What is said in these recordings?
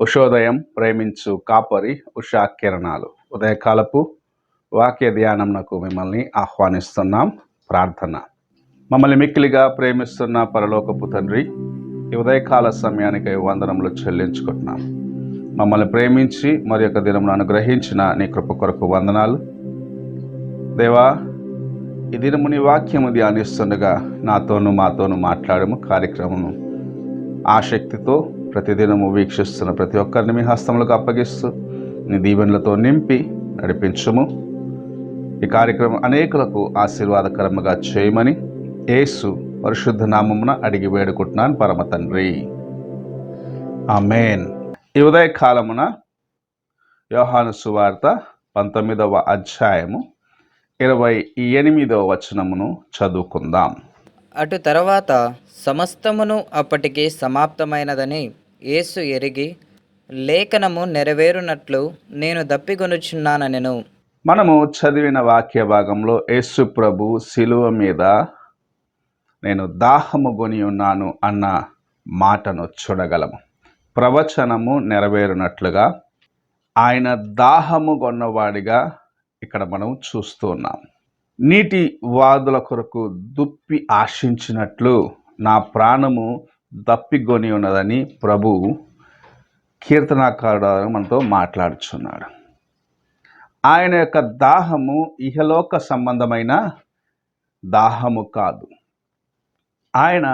ఉషోదయం ప్రేమించు కాపరి ఉషా కిరణాలు ఉదయకాలపు వాక్య ధ్యానంనకు మిమ్మల్ని ఆహ్వానిస్తున్నాం. ప్రార్థన. మమ్మల్ని మిక్కిలిగా ప్రేమిస్తున్న పరలోకపు తండ్రి, ఈ ఉదయకాల సమయానికి వందనములు చెల్లించుకుంటున్నాం. మమ్మల్ని ప్రేమించి మరి యొక్క దినమును అనుగ్రహించిన నీ కృప కొరకు వందనాలు దేవా. ఈ దినము నీ వాక్యము ధ్యానిస్తుండగా నాతోనూ మాతోనూ మాట్లాడము కార్యక్రమము ఆసక్తితో ప్రతిదినము వీక్షిస్తున్న ప్రతి ఒక్కరిని మీ హస్తములకు అప్పగిస్తూ నీ దీవెనలతో నింపి నడిపించుము. ఈ కార్యక్రమం అనేకులకు ఆశీర్వాదకరముగా చేయమని యేసు పరిశుద్ధ నామమున అడిగి వేడుకుంటున్నాను పరమ తండ్రి, ఆమేన్. ఈ ఉదయకాలమున యోహాను సువార్త 19వ అధ్యాయము 28వ వచనమును చదువుకుందాం. అటు తర్వాత సమస్తమును అప్పటికి సమాప్తమైనదని యేసు ఎరిగి లేఖనము నెరవేరునట్లు నేను దప్పిగొనుచున్నానెను. మనము చదివిన వాక్య భాగంలో యేసు ప్రభు శిలువ మీద నేను దాహము కొని ఉన్నాను అన్న మాటను చూడగలము. ప్రవచనము నెరవేరునట్లుగా ఆయన దాహము కొన్నవాడిగా ఇక్కడ మనం చూస్తూ ఉన్నాం. నీటి వాదుల కొరకు దుప్పి ఆశించినట్లు నా ప్రాణము దప్పిగొని ఉన్నదని ప్రభు కీర్తనాకారుడు మనతో మాట్లాడుచున్నాడు. ఆయన యొక్క దాహము ఇహలోక సంబంధమైన దాహము కాదు. ఆయన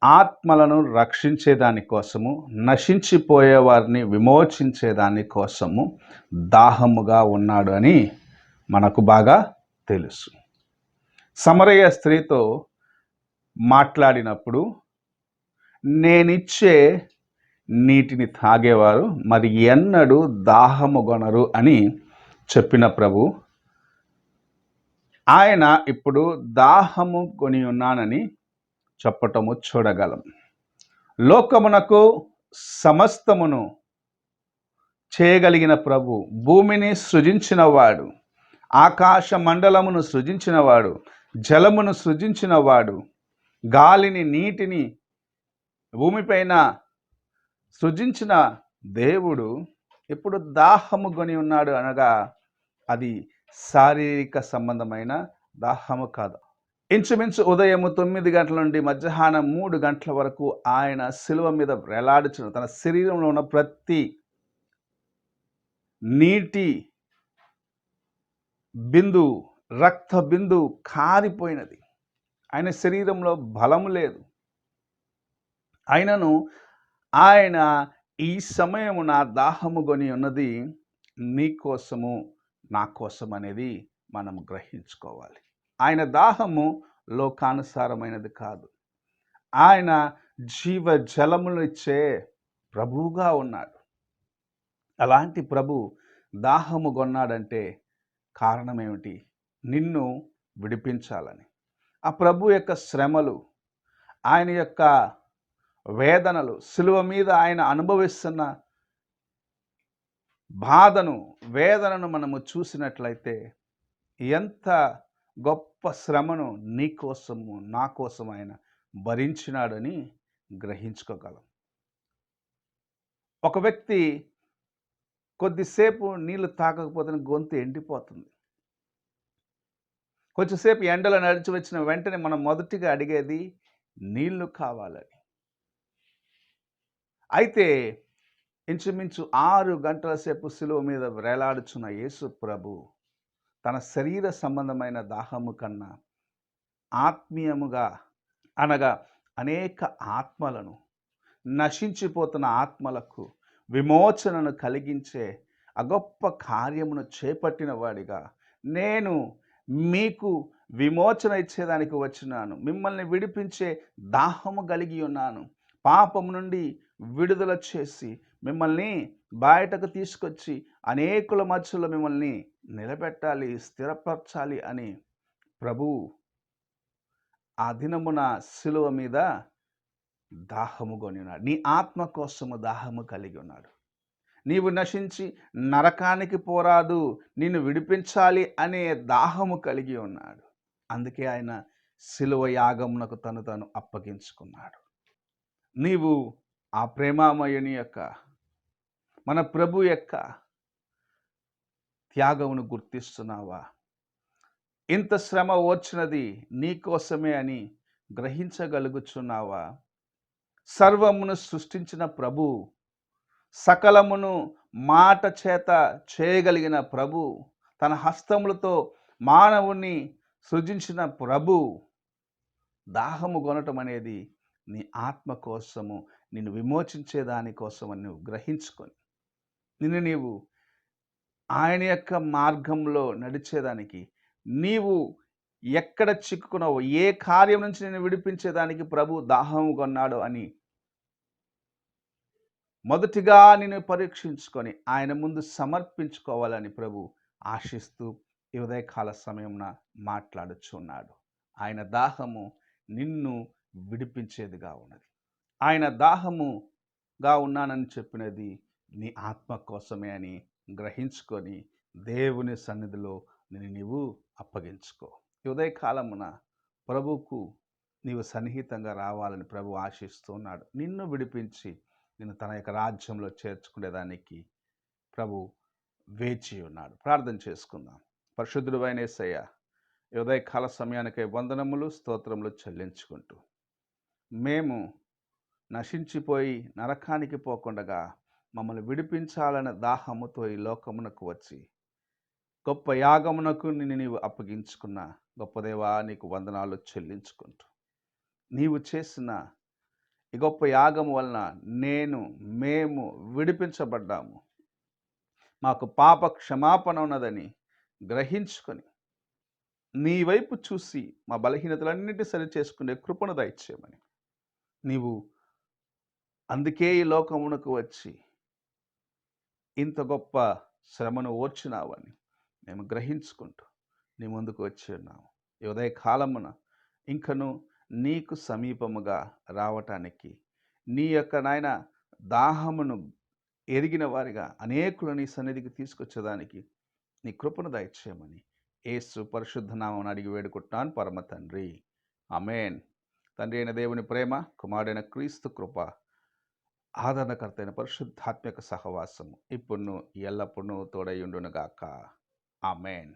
ఆత్మలను రక్షించేదాని కోసము, నశించిపోయే వారిని విమోచించేదాని కోసము దాహముగా ఉన్నాడు అని మనకు బాగా తెలుసు. సమరయ స్త్రీతో మాట్లాడినప్పుడు నేనిచ్చే నీటిని తాగేవారు మరి ఎన్నడూ దాహము గొనరు అని చెప్పిన ప్రభు ఆయన ఇప్పుడు దాహము కొని ఉన్నానని చెప్పటము చూడగలం. లోకమునకు సమస్తమును చేయగలిగిన ప్రభు, భూమిని సృజించినవాడు, ఆకాశ మండలమును సృజించినవాడు, జలమును సృజించినవాడు, గాలిని నీటిని భూమిపైన సృజించిన దేవుడు ఇప్పుడు దాహము కొని ఉన్నాడు అనగా అది శారీరక సంబంధమైన దాహము కాదు. ఇంచుమించు ఉదయం 9 గంటల నుండి మధ్యాహ్నం 3 గంటల వరకు ఆయన శిలువ మీద వేలాడుచున్న తన శరీరంలో ఉన్న ప్రతి నీటి బిందు, రక్త బిందు కారిపోయినది. ఆయన శరీరంలో బలము లేదు. అయినను ఆయన ఈ సమయము నా దాహము కొని ఉన్నది నీ కోసము నా కోసం అనేది మనం గ్రహించుకోవాలి. ఆయన దాహము లోకానుసారమైనది కాదు. ఆయన జీవ జలములు ఇచ్చే ప్రభువుగా ఉన్నాడు. అలాంటి ప్రభు దాహము కొన్నాడంటే కారణం ఏమిటి? నిన్ను విడిపించాలని. ఆ ప్రభు యొక్క శ్రమలు, ఆయన యొక్క వేదనలు, శిలువ మీద ఆయన అనుభవిస్తున్న బాధను, వేదనను మనము చూసినట్లయితే ఎంత గొప్ప శ్రమను నీ కోసము నా కోసం ఆయన భరించినాడని గ్రహించుకోగలం. ఒక వ్యక్తి కొద్దిసేపు నీళ్లు తాగకపోతే గొంతు ఎండిపోతుంది. కొంచెంసేపు ఎండలో నడిచి వచ్చిన వెంటనే మనం మొదటిగా అడిగేది నీళ్లు కావాలని. అయితే ఇంచుమించు 6 గంటల సేపు శిలువ మీద వేలాడుచున్న యేసు ప్రభు తన శరీర సంబంధమైన దాహము కన్నా ఆత్మీయముగా అనగా అనేక ఆత్మలను, నశించిపోతున్న ఆత్మలకు విమోచనను కలిగించే ఆ గొప్ప కార్యమును చేపట్టిన వాడిగా, నేను మీకు విమోచన ఇచ్చేదానికి వచ్చినాను, మిమ్మల్ని విడిపించే దాహము కలిగి ఉన్నాను, పాపము నుండి విడుదల చేసి మిమ్మల్ని బయటకు తీసుకొచ్చి అనేకుల మధ్యలో మిమ్మల్ని నిలబెట్టాలి, స్థిరపరచాలి అని ప్రభు ఆ దినమున శిలువ మీద దాహము కొని ఉన్నాడు. నీ ఆత్మ కోసము దాహము కలిగి ఉన్నాడు. నీవు నశించి నరకానికి పోరాదు, నిన్ను విడిపించాలి అనే దాహము కలిగి ఉన్నాడు. అందుకే ఆయన శిలువ యాగమునకు తను అప్పగించుకున్నాడు. నీవు ఆ ప్రేమామయుని యొక్క, మన ప్రభు యొక్క త్యాగమును గుర్తిస్తున్నావా? ఇంత శ్రమ వచ్చినది నీ కోసమే అని గ్రహించగలుగుచున్నావా? సర్వమును సృష్టించిన ప్రభు, సకలమును మాట చేత చేయగలిగిన ప్రభు, తన హస్తములతో మానవుని సృజించిన ప్రభు, దాహము కొనటం అనేది నీ ఆత్మ కోసము, నిన్ను విమోచించే దానికోసమని నువ్వు గ్రహించుకొని నిన్ను నీవు ఆయన యొక్క మార్గంలో నడిచేదానికి, నీవు ఎక్కడ చిక్కుకున్నావో, ఏ కార్యం నుంచి నేను విడిపించేదానికి ప్రభు దాహము కొన్నాడు అని మొదటిగా నిన్ను పరీక్షించుకొని ఆయన ముందు సమర్పించుకోవాలని ప్రభు ఆశిస్తూ ఈ ఉదయకాల సమయంన మాట్లాడుచున్నాడు. ఆయన దాహము నిన్ను విడిపించేదిగా ఉన్నది. ఆయన దాహముగా ఉన్నానని చెప్పినది నీ ఆత్మ కోసమే అని గ్రహించుకొని దేవుని సన్నిధిలో నీవు అప్పగించుకో. ఈ ఉదయకాలమున ప్రభువుకు నీవు సన్నిహితంగా రావాలని ప్రభు ఆశిస్తున్నాడు. నిన్ను విడిపించి నిన్ను తన యొక్క రాజ్యంలో చేర్చుకునేదానికి ప్రభు వేచి ఉన్నాడు. ప్రార్థన చేసుకుందాం. పరిశుద్ధుడు అయిన యేసయ్య, ఈ ఉదయకాల సమయానికై వందనములు, స్తోత్రములు చెల్లించుకుంటూ, మేము నశించిపోయి నరకానికి పోకుండగా మమ్మల్ని విడిపించాలనే దాహముతో ఈ లోకమునకు వచ్చి గొప్ప యాగమునకు నిన్ను నీవు అప్పగించుకున్న గొప్ప దేవా, నీకు వందనాలు చెల్లించుకుంటూ, నీవు చేసిన ఈ గొప్ప యాగము వలన మేము విడిపించబడ్డాము. మాకు పాప క్షమాపణ ఉన్నదని గ్రహించుకొని నీ వైపు చూసి మా బలహీనతలన్నింటినీ సరి చేసుకునే కృపను దయచేయమని, నీవు అందుకే ఈ లోకమునకు వచ్చి ఇంత గొప్ప శ్రమను ఓర్చినావని మేము గ్రహించుకుంటూ నీ ముందుకు వచ్చి ఉన్నాము. ఈ ఉదయకాలమున ఇంకను నీకు సమీపముగా రావటానికి, నీ యొక్క నాయన దాహమును ఎరిగిన వారిగా అనేకులు నీ సన్నిధికి తీసుకొచ్చేదానికి నీ కృపను దయచేయమని యేసు పరిశుద్ధ నామమున అడిగి వేడుకుంటున్నాను పరమ తండ్రి, ఆమేన్. తండ్రి అయిన దేవుని ప్రేమ, కుమారుడైన క్రీస్తు కృప, ఆదరణకర్త అయిన పరిశుద్ధాత్మక సహవాసము ఇప్పుడు ఎల్లప్పుడూ తోడై ఉండునుగాక. ఆమేన్.